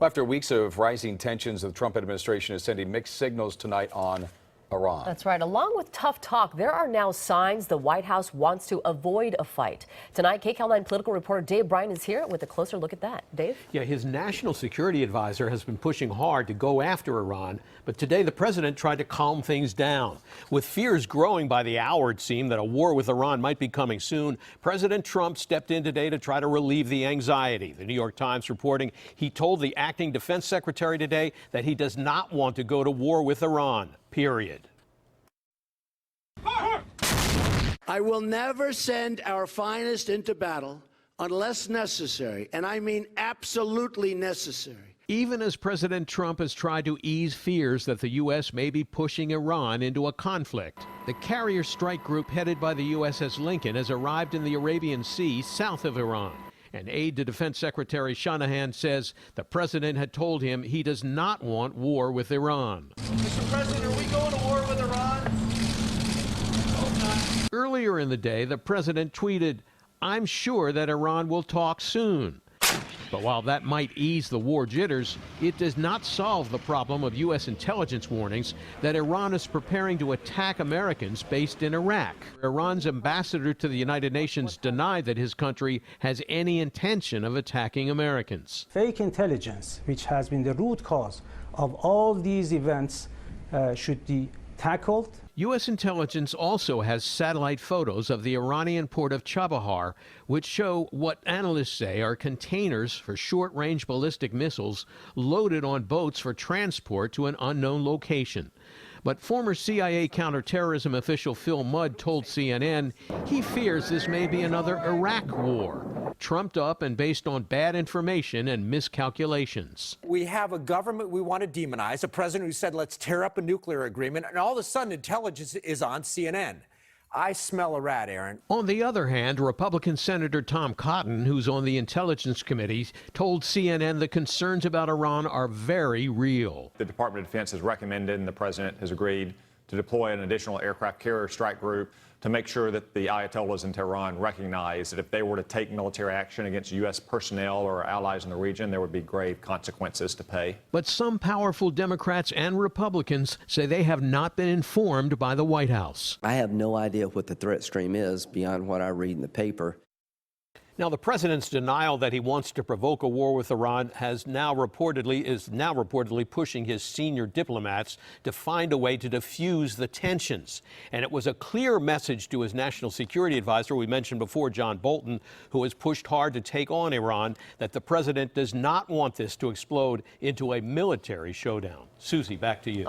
After weeks of rising tensions, the Trump administration is sending mixed signals tonight on Iran. That's right. Along with tough talk, there are now signs the White House wants to avoid a fight. Tonight, KCAL9 political reporter Dave Bryan is here with a closer look at that. Dave? Yeah, his national security advisor has been pushing hard to go after Iran, but today the president tried to calm things down. With fears growing by the hour, it seemed, that a war with Iran might be coming soon, President Trump stepped in today to try to relieve the anxiety. The New York Times reporting he told the acting defense secretary today that he does not want to go to war with Iran. Period. I will never send our finest into battle unless necessary, and I mean absolutely necessary. Even as President Trump has tried to ease fears that the U.S. may be pushing Iran into a conflict, the carrier strike group headed by the USS Lincoln has arrived in the Arabian Sea south of Iran. An aide to Defense Secretary Shanahan says the president had told him he does not want war with Iran. Mr. President, are we going to war with Iran? Earlier in the day, the president tweeted, "I'm sure that Iran will talk soon." But while that might ease the war jitters, it does not solve the problem of U.S. intelligence warnings that Iran is preparing to attack Americans based in Iraq. Iran's ambassador to the United Nations denied that his country has any intention of attacking Americans. Fake intelligence, which has been the root cause of all these events, should be tackled. U.S. intelligence also has satellite photos of the Iranian port of Chabahar, which show what analysts say are containers for short-range ballistic missiles loaded on boats for transport to an unknown location. But former CIA counterterrorism official Phil Mudd told CNN he fears this may be another Iraq war, trumped up and based on bad information and miscalculations. We have a government we want to demonize, a president who said, let's tear up a nuclear agreement, and all of a sudden intelligence is on CNN. I smell a rat, Aaron. On the other hand, Republican Senator Tom Cotton, who's on the Intelligence Committee, told CNN the concerns about Iran are very real. The Department of Defense has recommended, and the president has agreed, to deploy an additional aircraft carrier strike group to make sure that the Ayatollahs in Tehran recognize that if they were to take military action against U.S. personnel or allies in the region, there would be grave consequences to pay. But some powerful Democrats and Republicans say they have not been informed by the White House. I have no idea what the threat stream is beyond what I read in the paper. Now, the president's denial that he wants to provoke a war with Iran is now reportedly pushing his senior diplomats to find a way to diffuse the tensions. And it was a clear message to his national security advisor, we mentioned before, John Bolton, who has pushed hard to take on Iran, that the president does not want this to explode into a military showdown. Susie, back to you.